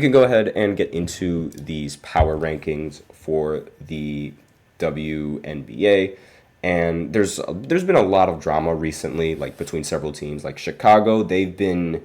we can go ahead and get into these power rankings for the WNBA. And there's been a lot of drama recently, like between several teams. Like Chicago, they've been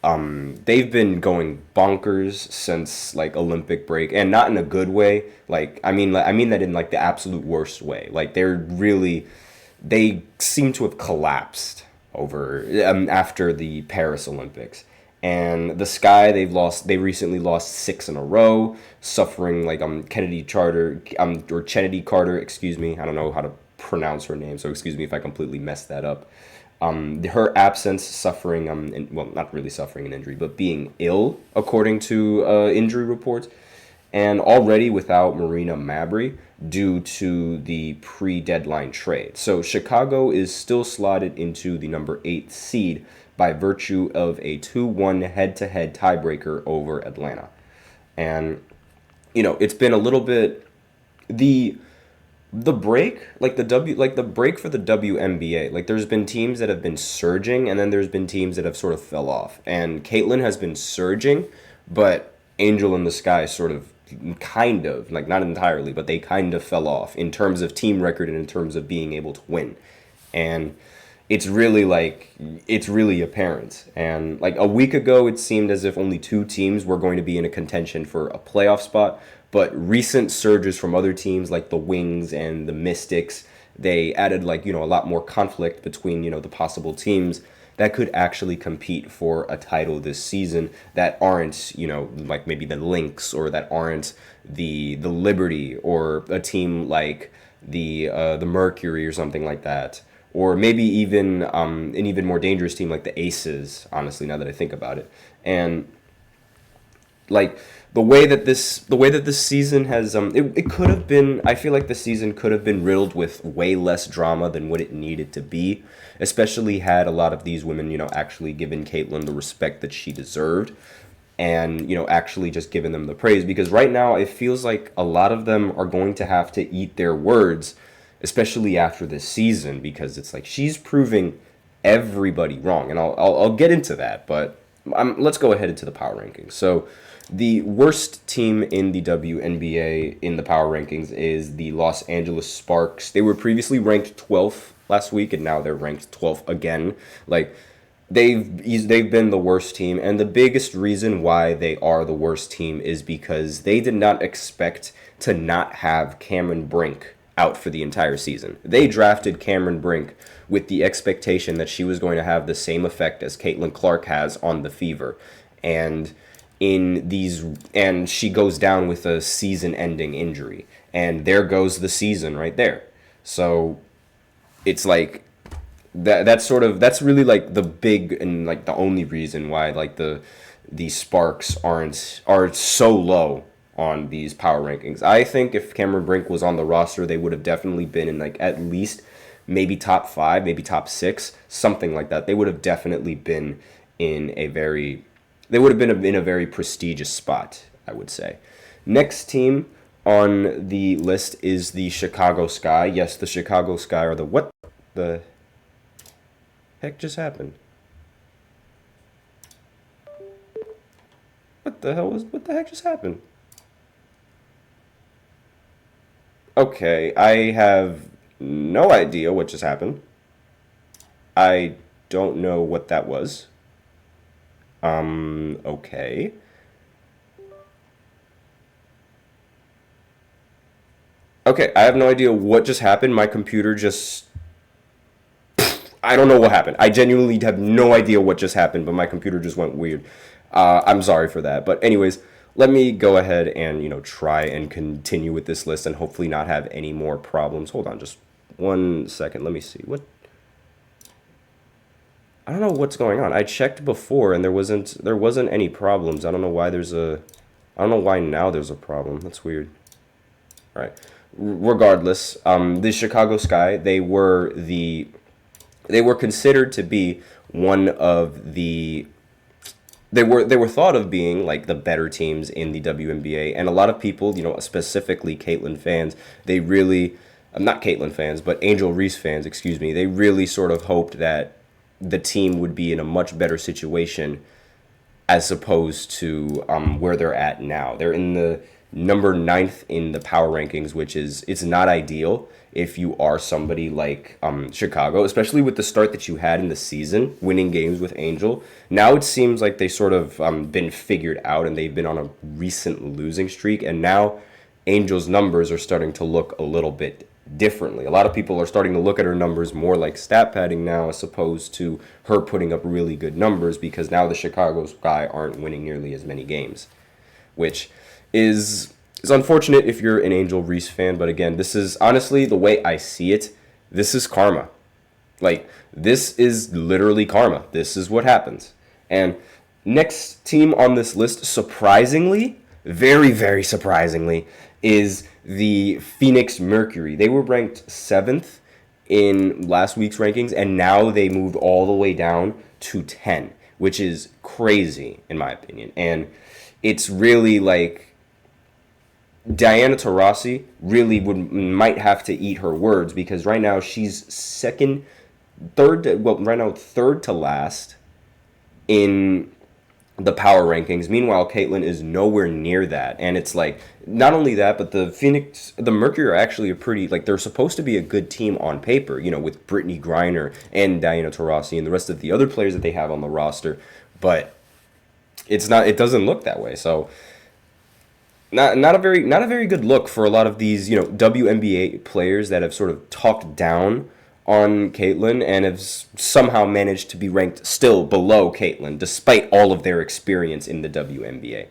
going bonkers since like Olympic break, and not in a good way. I mean that in like the absolute worst way. Like they seem to have collapsed over after the Paris Olympics. And the Sky, they recently lost six in a row, suffering like Kennedy Carter, excuse me. I don't know how to pronounce her name, so excuse me if I completely messed that up. Her absence, suffering, well, not really suffering an injury, but being ill, according to injury reports, and already without Marina Mabrey due to the pre-deadline trade. So Chicago is still slotted into the number 8 seed by virtue of a 2-1 head-to-head tiebreaker over Atlanta. And it's been a little bit the break, like the break for the WNBA, like there's been teams that have been surging, and then there's been teams that have sort of fell off. And Caitlyn has been surging, but Angel in the Sky sort of kind of, like not entirely, but they kind of fell off in terms of team record and in terms of being able to win. And it's really apparent. And like a week ago, it seemed as if only two teams were going to be in a contention for a playoff spot. But recent surges from other teams like the Wings and the Mystics, they added a lot more conflict between, the possible teams that could actually compete for a title this season that aren't, like maybe the Lynx, or that aren't the Liberty, or a team like the Mercury or something like that. Or maybe even an even more dangerous team like the Aces, honestly, now that I think about it. And like the way that this season has it could have been, I feel like the season could have been riddled with way less drama than what it needed to be, especially had a lot of these women actually given Caitlyn the respect that she deserved, and actually just given them the praise, because right now it feels like a lot of them are going to have to eat their words, especially after this season, because it's like she's proving everybody wrong. And I'll get into that, but let's go ahead into the power rankings. So the worst team in the WNBA in the power rankings is the Los Angeles Sparks. They were previously ranked 12th last week, and now they're ranked 12th again. Like they've been the worst team, and the biggest reason why they are the worst team is because they did not expect to not have Cameron Brink out for the entire season. They drafted Cameron Brink with the expectation that she was going to have the same effect as Caitlin Clark has on the Fever. And she goes down with a season-ending injury, and there goes the season right there. So it's like that's really like the big and like the only reason why like the Sparks are so low on these power rankings. I think if Cameron Brink was on the roster, they would have definitely been in like at least maybe top 5, maybe top 6, something like that. They would have definitely been in a very prestigious spot, I would say. Next team on the list is the Chicago Sky. Yes, the Chicago Sky are what the heck just happened? What the heck just happened? Okay, I have no idea what just happened. I don't know what that was. Okay. Okay, I have no idea what just happened. My computer just... I don't know what happened. I genuinely have no idea what just happened, but my computer just went weird. I'm sorry for that. But anyways, let me go ahead and, try and continue with this list and hopefully not have any more problems. Hold on just 1 second. Let me see. I don't know what's going on. I checked before and there wasn't any problems. I don't know why now there's a problem. That's weird. All right. Regardless, the Chicago Sky, they were considered to be one of the they were thought of being like the better teams in the WNBA, and a lot of people, specifically Caitlyn fans, they really, not Caitlyn fans, but Angel Reese fans, excuse me, they really sort of hoped that the team would be in a much better situation as opposed to where they're at now. They're in the number ninth in the power rankings, which is, it's not ideal if you are somebody like Chicago, especially with the start that you had in the season, winning games with Angel. Now it seems like they sort of been figured out, and they've been on a recent losing streak, and now Angel's numbers are starting to look a little bit differently. A lot of people are starting to look at her numbers more like stat padding now, as opposed to her putting up really good numbers, because now the Chicago Sky aren't winning nearly as many games, which is unfortunate if you're an Angel Reese fan. But again, this is honestly, the way I see it, this is karma. Like, this is literally karma. This is what happens. And next team on this list, surprisingly, very, very surprisingly, is the Phoenix Mercury. They were ranked 7th in last week's rankings, and now they moved all the way down to 10, which is crazy in my opinion. And it's really like, Diana Taurasi really might have to eat her words, because right now she's third to last in the power rankings. Meanwhile, Caitlin is nowhere near that. And it's like, not only that, but the Mercury are actually they're supposed to be a good team on paper, with Brittany Griner and Diana Taurasi and the rest of the other players that they have on the roster. But it doesn't look that way. So not a very good look for a lot of these, WNBA players that have sort of talked down on Caitlin and have somehow managed to be ranked still below Caitlin despite all of their experience in the WNBA.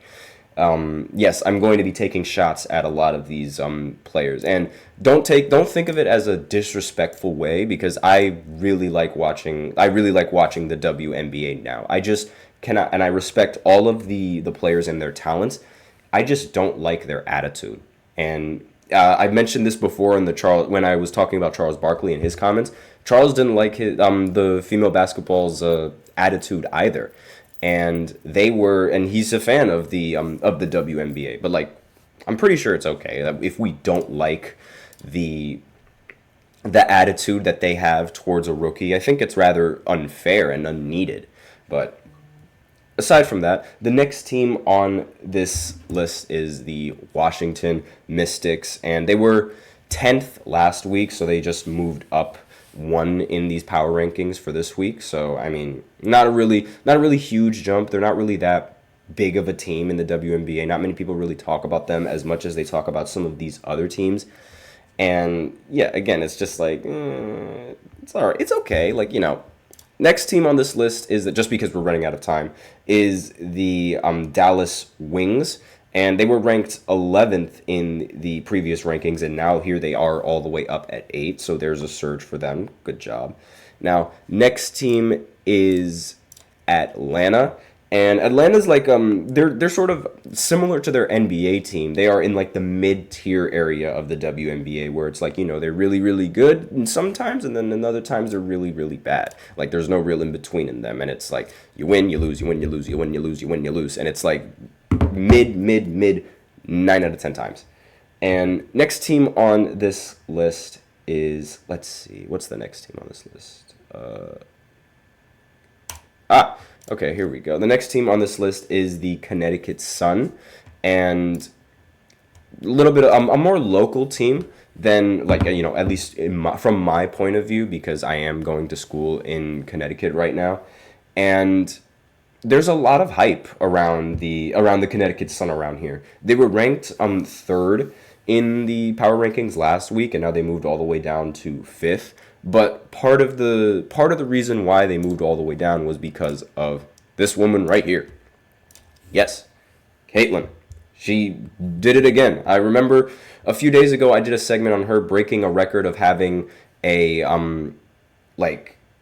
Yes, I'm going to be taking shots at a lot of these players, and don't think of it as a disrespectful way, because I really like watching the WNBA now. I just cannot, and I respect all of the players and their talents. I just don't like their attitude. And I mentioned this before when I was talking about Charles Barkley and his comments. Charles didn't like the female basketball's attitude either, and he's a fan of the WNBA. But like, I'm pretty sure it's okay that if we don't like the attitude that they have towards a rookie, I think it's rather unfair and unneeded. But aside from that, the next team on this list is the Washington Mystics, and they were 10th last week, so they just moved up one in these power rankings for this week. So, I mean, not a really huge jump. They're not really that big of a team in the WNBA. Not many people really talk about them as much as they talk about some of these other teams. And yeah, again, it's just like, it's all right. It's okay. Like, next team on this list is, that just because we're running out of time, is the Dallas Wings, and they were ranked 11th in the previous rankings, and now here they are all the way up at 8, so there's a surge for them. Good job. Now, next team is Atlanta, and Atlanta's like, they're sort of similar to their NBA team. They are in like the mid-tier area of the WNBA, where it's like, they're really, really good and sometimes, and then in other times they're really, really bad. Like, there's no real in-between in them, and it's like, you win, you lose, you win, you lose, you win, you lose, you win, you lose, and it's like mid 9 out of 10 times. And next team on this list is, let's see, what's the next team on this list? Okay, here we go. The next team on this list is the Connecticut Sun, and a little bit of a more local team than, like, at least from my point of view, because I am going to school in Connecticut right now, and there's a lot of hype around the Connecticut Sun around here. They were ranked 3rd in the power rankings last week, and now they moved all the way down to 5th. But part of the reason why they moved all the way down was because of this woman right here. Yes, Caitlin. She did it again. I remember a few days ago I did a segment on her breaking a record of having a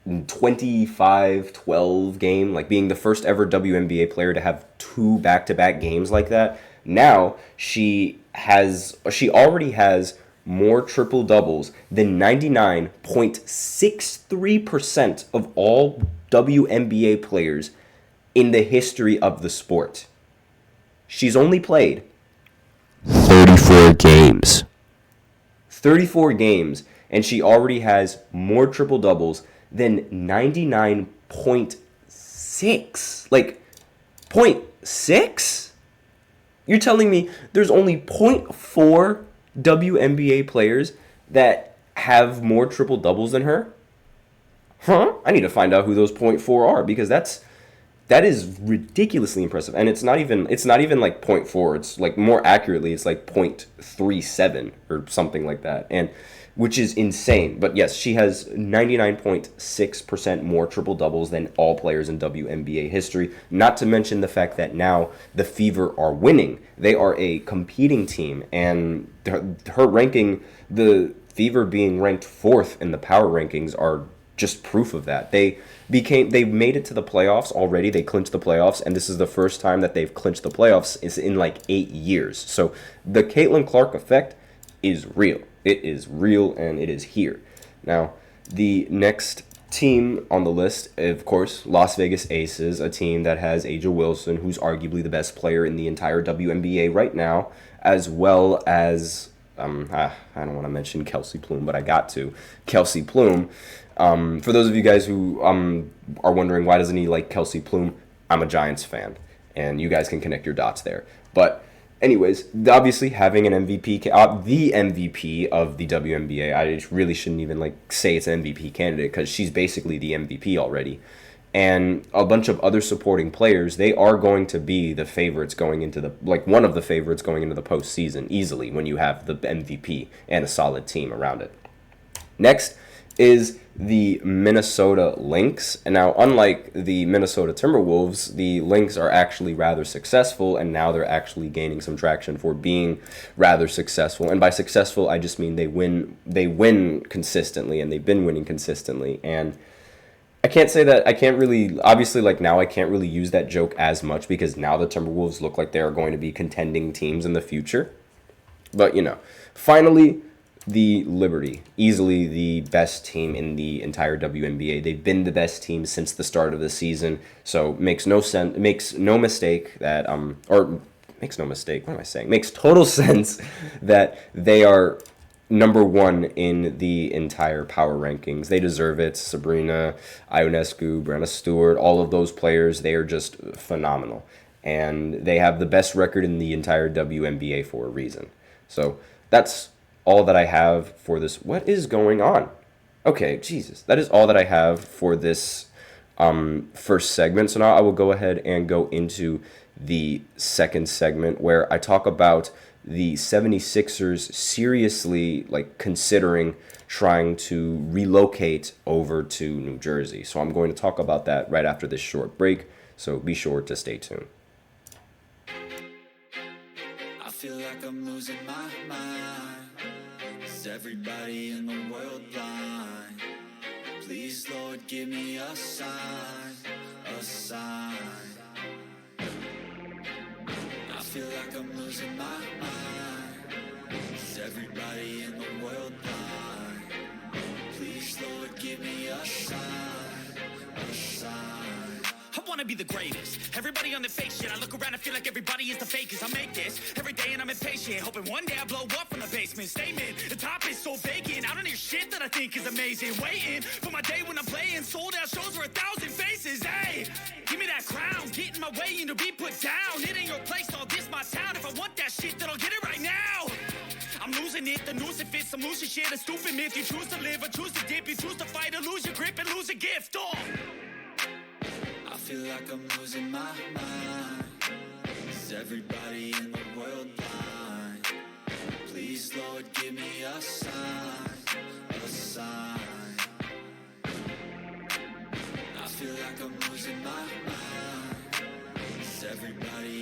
25-12 game, like being the first ever WNBA player to have 2 back-to-back games like that. Now she already has more triple doubles than 99.63% of all WNBA players in the history of the sport. She's only played 34 games. 34 games, and she already has more triple doubles than 99.6. Like, 0.6? You're telling me there's only 0.4 WNBA players that have more triple doubles than her? Huh? I need to find out who those 0.4 are, because that is ridiculously impressive. And it's not even like 0.4. It's like, more accurately, it's like 0.37 or something like that. And which is insane. But yes, she has 99.6% more triple doubles than all players in WNBA history. Not to mention the fact that now the Fever are winning. They are a competing team, and her ranking, the Fever being ranked 4th in the Power Rankings, are just proof of that. They made it to the playoffs already. They clinched the playoffs, and this is the first time that they've clinched the playoffs is in like 8 years. So the Caitlin Clark effect is real. It is real, and it is here. Now, the next team on the list, of course, Las Vegas Aces, a team that has A'ja Wilson, who's arguably the best player in the entire WNBA right now, as well as, I don't want to mention Kelsey Plum, but I got to. Kelsey Plum. For those of you guys who are wondering why doesn't he like Kelsey Plum, I'm a Giants fan, and you guys can connect your dots there. But anyways, obviously having an MVP, the MVP of the WNBA, I really shouldn't even like say it's an MVP candidate, because she's basically the MVP already. And a bunch of other supporting players, they are going to be the favorites going into the, like one of the favorites going into the postseason easily when you have the MVP and a solid team around it. Next is the Minnesota Lynx. And now, unlike the Minnesota Timberwolves, the Lynx are actually rather successful, and now they're actually gaining some traction for being rather successful. And by successful, I just mean they win consistently, and they've been winning consistently. And I can't say that, I can't really, obviously, like now I can't really use that joke as much, because now the Timberwolves look like they are going to be contending teams in the future. But, finally, the Liberty, easily the best team in the entire WNBA. They've been the best team since the start of the season, so makes no mistake that makes total sense that they are number 1 in the entire power rankings. They deserve it. Sabrina Ionescu, Brenna Stewart, all of those players, they are just phenomenal, and they have the best record in the entire WNBA for a reason. So that's all that I have for this. What is going on? Okay, Jesus. That is all that I have for this first segment. So now I will go ahead and go into the second segment, where I talk about the 76ers seriously considering trying to relocate over to New Jersey. So I'm going to talk about that right after this short break. So be sure to stay tuned. I feel like I'm losing my mind. Is everybody in the world blind? Please, Lord, give me a sign, a sign. I feel like I'm losing my mind. Is everybody in the world blind? Please, Lord, give me a sign, a sign. I wanna be the greatest. Everybody on the fake shit. I look around and feel like everybody is the fakest. I make this every day and I'm impatient, hoping one day I blow up from the basement. Statement, the top is so vacant. I don't hear shit that I think is amazing. Waiting for my day when I'm playing sold out shows for 1,000 faces. Hey, give me that crown, get in my way and to be put down. It ain't your place, all this my town. If I want that shit, then I'll get it right now. I'm losing it, the noose it fits. I'm losing shit, a stupid myth. You choose to live or choose to dip. You choose to fight or lose your grip and lose a gift. Oh, I feel like I'm losing my mind. Is everybody in the world blind? Please, Lord, give me a sign, a sign. I feel like I'm losing my mind. Is everybody